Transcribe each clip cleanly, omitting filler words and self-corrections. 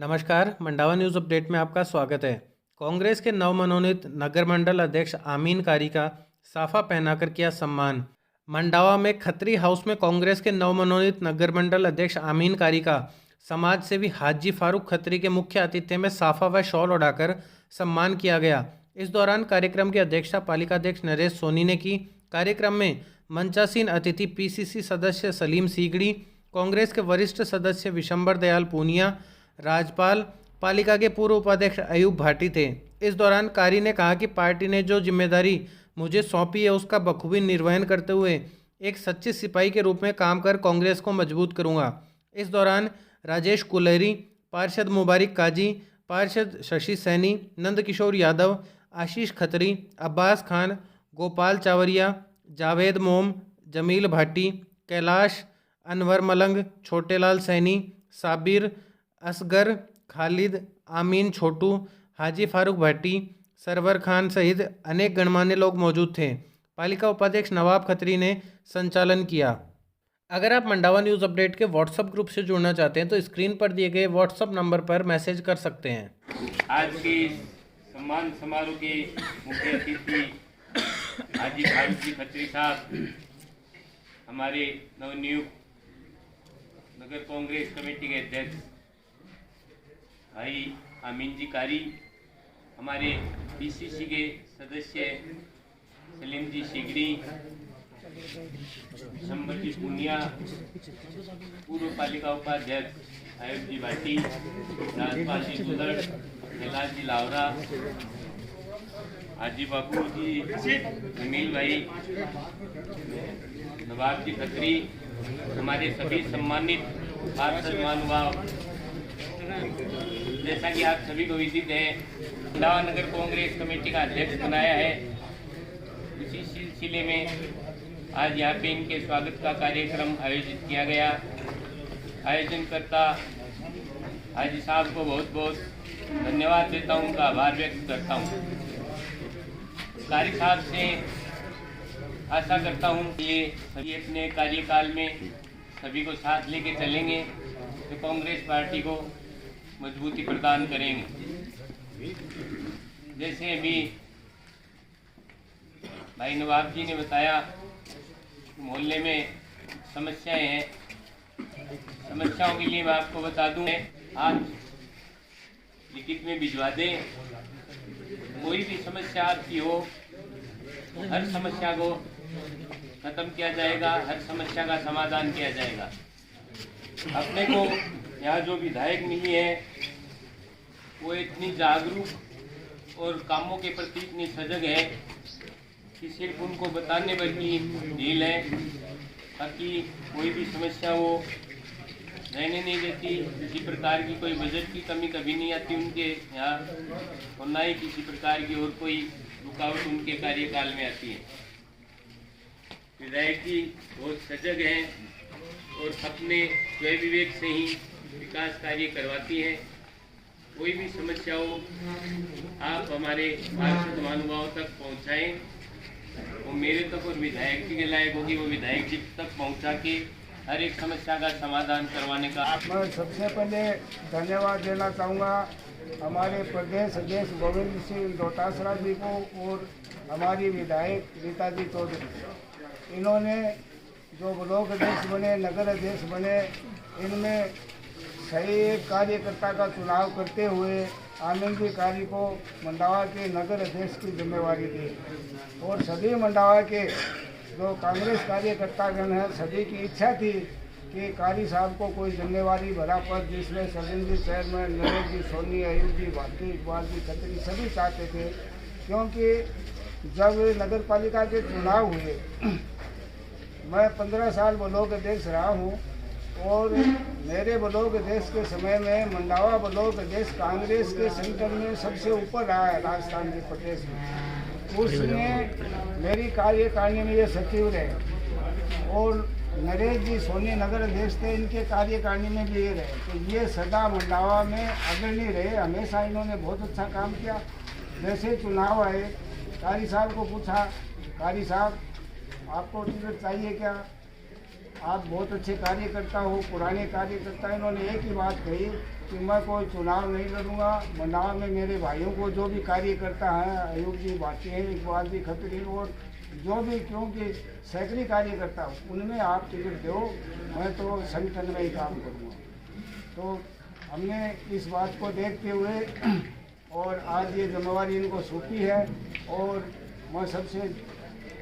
नमस्कार, Mandawa news update में आपका स्वागत है। कांग्रेस के नवमनोनीत नगर मंडल अध्यक्ष आमीन कारी का साफा पहनाकर किया सम्मान। मंडावा में खत्री हाउस में कांग्रेस के नवमनोनीत नगर मंडल अध्यक्ष आमीन कारी का समाज सेवी हाजी फारूक खत्री के मुख्य आतिथ्य में साफा व शॉल उड़ाकर सम्मान किया गया। इस दौरान कार्यक्रम की अध्यक्षता पालिका अध्यक्ष नरेश सोनी ने की। कार्यक्रम में मंचासीन अतिथि पीसीसी सदस्य सलीम सीगड़ी, कांग्रेस के वरिष्ठ सदस्य विशंबर दयाल पूनिया, राज्यपाल, पालिका के पूर्व उपाध्यक्ष अयूब भाटी थे। इस दौरान कारी ने कहा कि पार्टी ने जो जिम्मेदारी मुझे सौंपी है उसका बखूबी निर्वहन करते हुए एक सच्चे सिपाही के रूप में काम कर कांग्रेस को मजबूत करूंगा। इस दौरान राजेश कुलहरी, पार्षद मुबारिक काजी, पार्षद शशि सैनी, नंदकिशोर यादव, आशीष खत्री, अब्बास खान, गोपाल चावरिया, जावेद मोम, जमील भाटी, कैलाश, अनवर मलंग, छोटेलाल सैनी, साबिर, असगर, खालिद, आमीन छोटू, हाजी फारूक भाटी, सरवर खान सहित अनेक गणमान्य लोग मौजूद थे। पालिका उपाध्यक्ष नवाब खत्री ने संचालन किया। अगर आप मंडावा न्यूज़ अपडेट के व्हाट्सएप ग्रुप से जुड़ना चाहते हैं तो स्क्रीन पर दिए गए व्हाट्सएप नंबर पर मैसेज कर सकते हैं। आज के सम्मान समारोह के मुख्य अतिथि हाजी फारूक जी खत्री साहब, हमारे नवनियुक्त नगर कांग्रेस कमेटी के अध्यक्ष भाई आमीन जी कारी, हमारे पीसीसी के सदस्य सलीम जी सीगड़ी, शंबर जी पूनिया, पूर्व पालिका उपाध्यक्ष अयूब जी भाटी, राजपाल जी दुलड़, कैलाश जी लावरा, हाजी बाबू जी, जमील भाई, नवाब जी खत्री, हमारे सभी सम्मानित पार्षद महानुभाव, जैसा कि आप सभी को विदित है, मंडावा नगर कांग्रेस कमेटी का अध्यक्ष बनाया है। उसी सिलसिले में आज यहाँ पे इनके स्वागत का कार्यक्रम आयोजित किया गया। आयोजनकर्ता हाजी साहब को बहुत बहुत धन्यवाद देता हूँ, उनका आभार व्यक्त करता हूँ। कारी साहब से आशा करता हूँ कि ये सभी अपने कार्यकाल में सभी को साथ लेके चलेंगे तो कांग्रेस पार्टी को मजबूती प्रदान करेंगे। जैसे अभी भाई नवाब जी ने बताया, मोहल्ले में समस्याएं हैं। समस्याओं के लिए मैं आपको बता दूं, आज लिखित में भिजवा दें। कोई भी समस्या आपकी हो, हर समस्या को खत्म किया जाएगा, हर समस्या का समाधान किया जाएगा। अपने को यहाँ जो विधायक मिली है वो इतनी जागरूक और कामों के प्रति इतनी सजग है कि सिर्फ उनको बताने भर की ढील है, ताकि कोई भी समस्या वो रहने नहीं देती। किसी प्रकार की कोई बजट की कमी कभी नहीं आती उनके यहाँ, और ना ही किसी प्रकार की और कोई रुकावट उनके कार्यकाल में आती है। विधायक जी बहुत सजग हैं और अपने स्वयं विवेक से ही विकास कार्य करवाती हैं। कोई भी समस्या हो आप हमारे पार्षद महानुभावों तक पहुंचाएं, वो मेरे तक और विधायक जी के लायक होगी, वो विधायक जी तक पहुंचा के हर एक समस्या का समाधान करवाने का। मैं सबसे पहले धन्यवाद देना चाहूँगा हमारे प्रदेश अध्यक्ष गोविंद सिंह डोटासरा जी को और हमारी विधायक रीता जी चौधरी। इन्होंने जो ब्लॉक अध्यक्ष बने, नगर अध्यक्ष बने, इनमें सही एक कार्यकर्ता का चुनाव करते हुए आमीन जी कारी को मंडावा के नगर अध्यक्ष की जिम्मेवारी दी। और सभी मंडावा के जो कांग्रेस कार्यकर्तागण हैं, सभी की इच्छा थी कि कारी साहब को कोई जिम्मेवारी भरा पद, जिसमें सलीम जी चेयरमैन, नरेश जी सोनी, अयूब जी भाटी, इकबाल जी खत्री सभी चाहते थे। क्योंकि जब नगर पालिका के चुनाव हुए, मैं 15 साल ब्लॉक अध्यक्ष रहा हूँ और मेरे ब्लॉक अध्यक्ष के समय में मंडावा ब्लॉक अध्यक्ष कांग्रेस के सेंटर में सबसे ऊपर रहा है राजस्थान के प्रदेश में। उसमें मेरी कार्यकारिणी में ये सचिव रहे और नरेश जी सोनी नगर अध्यक्ष थे, इनके कार्यकारिणी में भी ये रहे। तो ये सदा मंडावा में अग्रणी रहे, हमेशा इन्होंने बहुत अच्छा काम किया। जैसे चुनाव आए, कारी साहब को पूछा, कारी साहब आपको टिकट चाहिए क्या? आप बहुत अच्छे कार्यकर्ता हो, पुराने कार्यकर्ता। इन्होंने एक ही बात कही कि मैं कोई चुनाव नहीं लड़ूंगा। मंडावा में मेरे भाइयों को जो भी कार्यकर्ता हैं, अयूब जी बाकी हैं, इकबाल जी खत्री और जो भी, क्योंकि सैकड़ों कार्यकर्ता उनमें आप टिकट दो, मैं तो संगठन में ही काम करूँगा। तो हमने इस बात को देखते हुए और आज ये जिम्मेवारी इनको सौंपी है। और मैं सबसे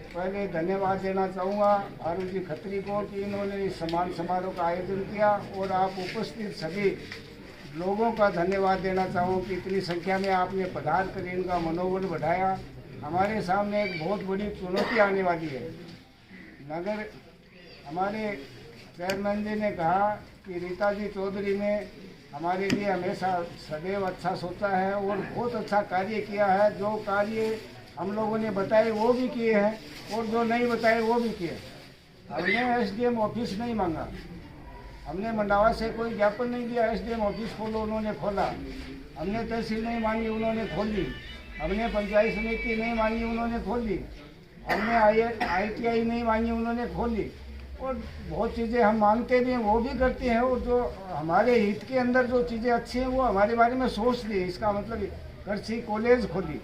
पहले धन्यवाद देना चाहूँगा अरुण जी खत्री को कि इन्होंने इस सम्मान समारोह का आयोजन किया, और आप उपस्थित सभी लोगों का धन्यवाद देना चाहूँ कि इतनी संख्या में आपने पधार कर इनका मनोबल बढ़ाया। हमारे सामने एक बहुत बड़ी चुनौती आने वाली है। नगर हमारे चेयरमैन जी ने कहा कि रीता जी चौधरी ने हमारे लिए हमेशा सदैव अच्छा सोचा है और बहुत अच्छा कार्य किया है। जो कार्य हम लोगों ने बताए वो भी किए हैं, और जो नहीं बताए वो भी किए। हमने एसडीएम ऑफिस नहीं मांगा, हमने मंडावा से कोई ज्ञापन नहीं दिया। एसडीएम ऑफिस खोलो, उन्होंने खोला। हमने तहसील नहीं मांगी, उन्होंने खोल दी। हमने पंचायत समिति नहीं मांगी, उन्होंने खोल दी। हमने ITI नहीं मांगी, उन्होंने खोल दी। और बहुत चीज़ें हम मांगते भी हैं, वो भी करते हैं, और जो हमारे हित के अंदर जो चीज़ें अच्छी हैं वो हमारे बारे में सोच ली। इसका मतलब कृषि कॉलेज खोली।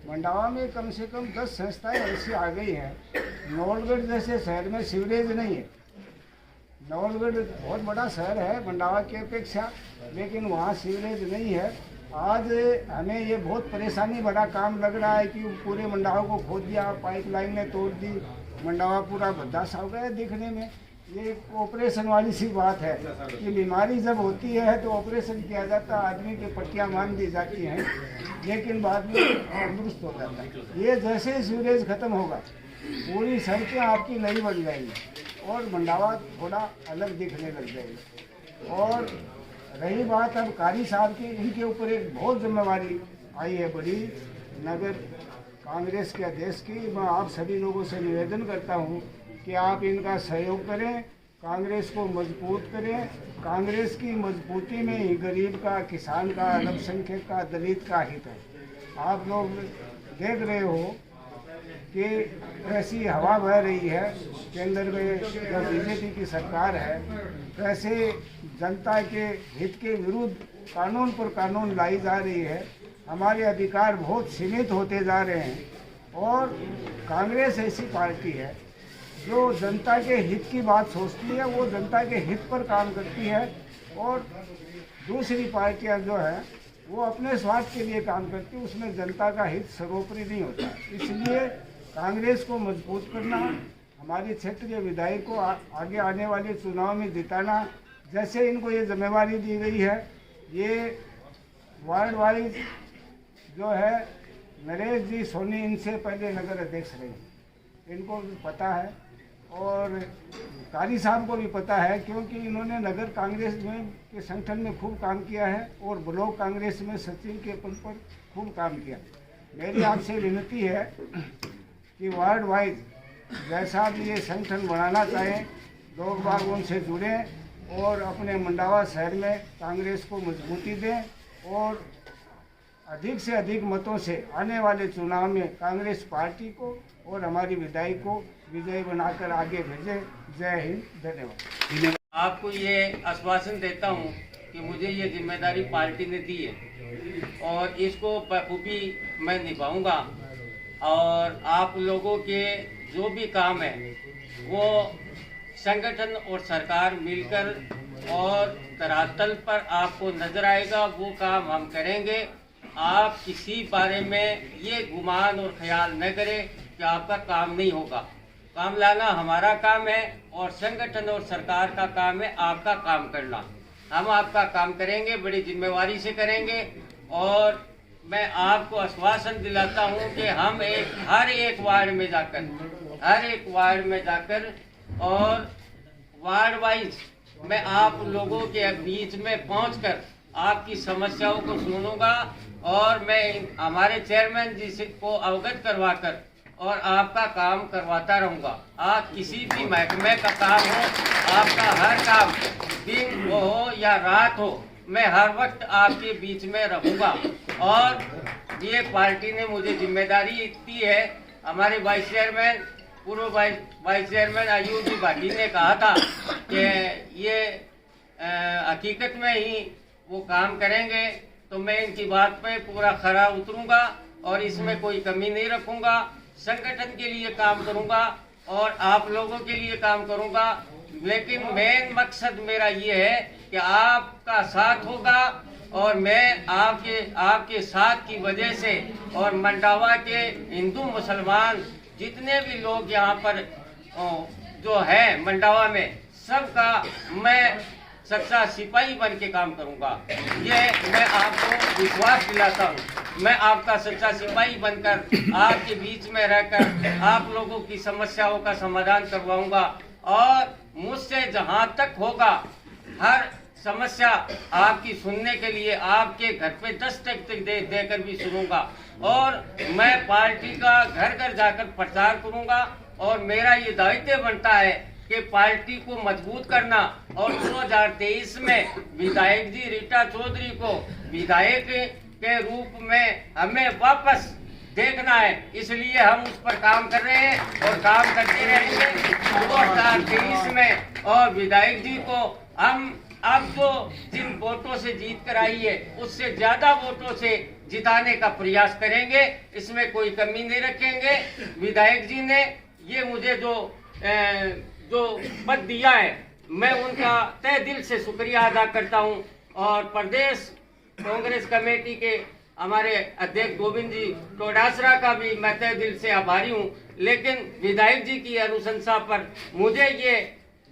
मंडावा में कम से कम 10 संस्थाएं ऐसी आ गई हैं। नवलगढ़ जैसे शहर में सीवरेज नहीं है। नवलगढ़ बहुत बड़ा शहर है मंडावा की अपेक्षा, लेकिन वहाँ सीवरेज नहीं है। आज हमें ये बहुत परेशानी भरा काम लग रहा है कि पूरे मंडावा को खोद दिया, पाइपलाइन ने तोड़ दी, मंडावा पूरा भद्दा सा हो गया दिखने में। ये ऑपरेशन वाली सी बात है कि बीमारी जब होती है तो ऑपरेशन किया जाता है, आदमी की पट्टियाँ मान दी जाती हैं, लेकिन बाद में दुरुस्त हो जाता है। ये जैसे ही सीवरेज खत्म होगा पूरी सड़कें आपकी नई बन जाएंगी और मंडावा थोड़ा अलग दिखने लग जाएगी। और रही बात अब कारी साहब की, इनके ऊपर एक बहुत जिम्मेवारी आई है बड़ी नगर कांग्रेस के अध्यक्ष की। मैं आप सभी लोगों से निवेदन करता हूं कि आप इनका सहयोग करें, कांग्रेस को मजबूत करें। कांग्रेस की मजबूती में ही गरीब का, किसान का, अल्पसंख्यक का, दलित का हित है। आप लोग देख रहे हो कि ऐसी हवा बह रही है केंद्र में जो बीजेपी की सरकार है, कैसे जनता के हित के विरुद्ध कानून पर कानून लाई जा रही है। हमारे अधिकार बहुत सीमित होते जा रहे हैं। और कांग्रेस ऐसी पार्टी है जो जनता के हित की बात सोचती है, वो जनता के हित पर काम करती है। और दूसरी पार्टियां जो है वो अपने स्वार्थ के लिए काम करती है, उसमें जनता का हित सर्वोपरि नहीं होता। इसलिए कांग्रेस को मजबूत करना, हमारे क्षेत्र के विधायक को आगे आने वाले चुनाव में जिताना। जैसे इनको ये जिम्मेवारी दी गई है, ये वार्ड वाइज जो है नरेश जी सोनी इनसे पहले नगर अध्यक्ष रहे, इनको भी पता है और कारी साहब को भी पता है, क्योंकि इन्होंने नगर कांग्रेस में के संगठन में खूब काम किया है और ब्लॉक कांग्रेस में सचिव के पद पर खूब काम किया। मेरी आपसे विनती है कि वार्ड वाइज जैसा भी ये संगठन बनाना चाहें, लोग बाग उनसे जुड़ें और अपने मंडावा शहर में कांग्रेस को मजबूती दें और अधिक से अधिक मतों से आने वाले चुनाव में कांग्रेस पार्टी को और हमारी विधायक को विजयी बनाकर आगे भेजें। जय हिंद, धन्यवाद। आपको ये आश्वासन देता हूँ कि मुझे ये जिम्मेदारी पार्टी ने दी है और इसको बखूबी मैं निभाऊंगा। और आप लोगों के जो भी काम है वो संगठन और सरकार मिलकर और धरातल पर आपको नजर आएगा, वो काम हम करेंगे। आप किसी बारे में ये गुमान और ख्याल न करें कि आपका काम नहीं होगा। काम लाना हमारा काम है और संगठन और सरकार का काम है आपका काम करना। हम आपका काम करेंगे, बड़ी जिम्मेवारी से करेंगे। और मैं आपको आश्वासन दिलाता हूं कि हम हर एक वार्ड में जाकर और वार्ड वाइज मैं आप लोगों के बीच में पहुंचकर आपकी समस्याओं को सुनूंगा और मैं हमारे चेयरमैन जी से को अवगत करवाकर और आपका काम करवाता रहूंगा। आप किसी भी महकमे का काम हो, आपका हर काम दिन हो या रात हो, मैं हर वक्त आपके बीच में रहूंगा। और ये पार्टी ने मुझे जिम्मेदारी दी है। हमारे वाइस चेयरमैन, पूर्व वाइस चेयरमैन अयूब जी भाटी ने कहा था कि ये हकीकत में ही वो काम करेंगे तो मैं इनकी बात पे पूरा खरा उतरूंगा और इसमें कोई कमी नहीं रखूंगा। संगठन के लिए काम करूंगा और आप लोगों के लिए काम करूंगा, लेकिन मेन मकसद मेरा ये है कि आपका साथ होगा और मैं आपके साथ की वजह से और मंडावा के हिंदू मुसलमान जितने भी लोग यहाँ पर जो है मंडावा में, सबका मैं सच्चा सिपाही बन के काम करूंगा। ये मैं आपको विश्वास दिलाता हूँ। मैं आपका सच्चा सिपाही बनकर आपके बीच में रहकर आप लोगों की समस्याओं का समाधान करवाऊंगा और मुझसे जहाँ तक होगा हर समस्या आपकी सुनने के लिए आपके घर पे 10 टक देकर भी सुनूंगा और मैं पार्टी का घर घर जाकर प्रचार करूंगा और मेरा ये दायित्व बनता है कि पार्टी को मजबूत करना और 2023 में विधायक जी रीटा चौधरी को विधायक के रूप में हमें वापस देखना है, इसलिए हम उस पर काम कर रहे हैं और काम करते रहेंगे 2023 में। और विधायक जी को हम अब जो जिन वोटों से जीत कर आई है उससे ज्यादा वोटों से जिताने का प्रयास करेंगे, इसमें कोई कमी नहीं रखेंगे। विधायक जी ने ये मुझे जो पद दिया है मैं उनका तहे दिल से शुक्रिया अदा करता हूं और प्रदेश कांग्रेस कमेटी के हमारे अध्यक्ष गोविंद जी डोडासरा का भी मैं तहे दिल से आभारी हूं। लेकिन विधायक जी की अनुशंसा पर मुझे ये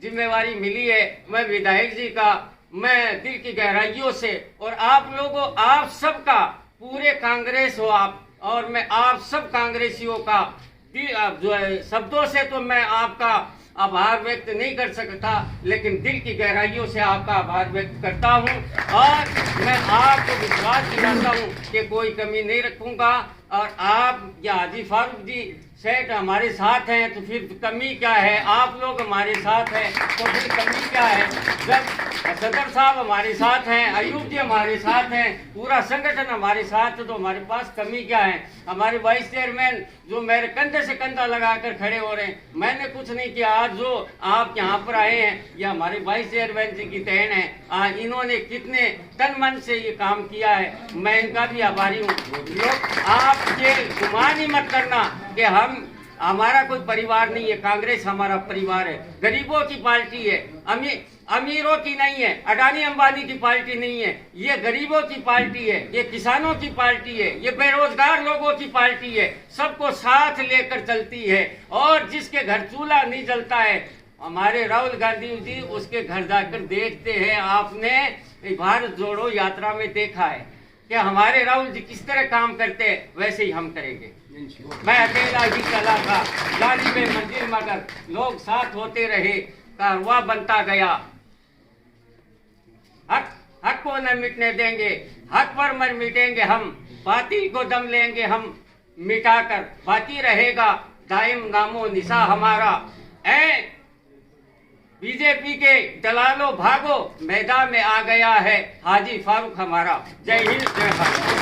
जिम्मेवारी मिली है। मैं विधायक जी का मैं दिल की गहराइयों से और आप लोगों आप सबका पूरे कांग्रेस हो आप और मैं आप सब कांग्रेसियों का जो है शब्दों से तो मैं आपका आभार व्यक्त नहीं कर सकता, लेकिन दिल की गहराइयों से आपका आभार व्यक्त करता हूं और मैं आपको विश्वास दिलाता हूं कि कोई कमी नहीं रखूंगा। और आप या हाजी फारूक जी सेठ हमारे साथ हैं तो फिर कमी क्या है, आप लोग हमारे साथ हैं तो फिर कमी क्या है। जब सदर साहब हमारे साथ हैं, अयूब जी हमारे साथ हैं, पूरा संगठन हमारे साथ है तो हमारे पास कमी क्या है। हमारे वाइस चेयरमैन जो मेरे कंधे से कंधा लगाकर खड़े हो रहे हैं, मैंने कुछ नहीं किया। आज जो आप यहाँ पर आए हैं यह हमारे वाइस चेयरमैन जी की देन है। इन्होंने कितने तन मन से ये काम किया है, मैं इनका भी आभारी हूँ। लोग आप ये गुमान ही मत करना कि हमारा कोई परिवार नहीं है, कांग्रेस हमारा परिवार है, गरीबों की पार्टी है, अमीरों की नहीं है, अडानी अंबानी की पार्टी नहीं है, ये गरीबों की पार्टी है, ये किसानों की पार्टी है, ये बेरोजगार लोगों की पार्टी है, सबको साथ लेकर चलती है। और जिसके घर चूल्हा नहीं जलता है, हमारे राहुल गांधी जी उसके घर जाकर देखते हैं। आपने भारत जोड़ो यात्रा में देखा है कि हमारे राहुल जी किस तरह काम करते हैं, वैसे ही हम करेंगे। मैं अकेला ही चला था गाड़ी में मंजिल, मगर लोग साथ होते रहे, कारवां बनता गया। हक को न मिटने देंगे, हक पर मर मिटेंगे हम, बातिल को दम लेंगे हम मिटाकर, बाकी रहेगा दायम नामो निशा हमारा। बीजेपी के दलालों भागो, मैदान में आ गया है हाजी फारूक हमारा। जय हिंद जय भारत।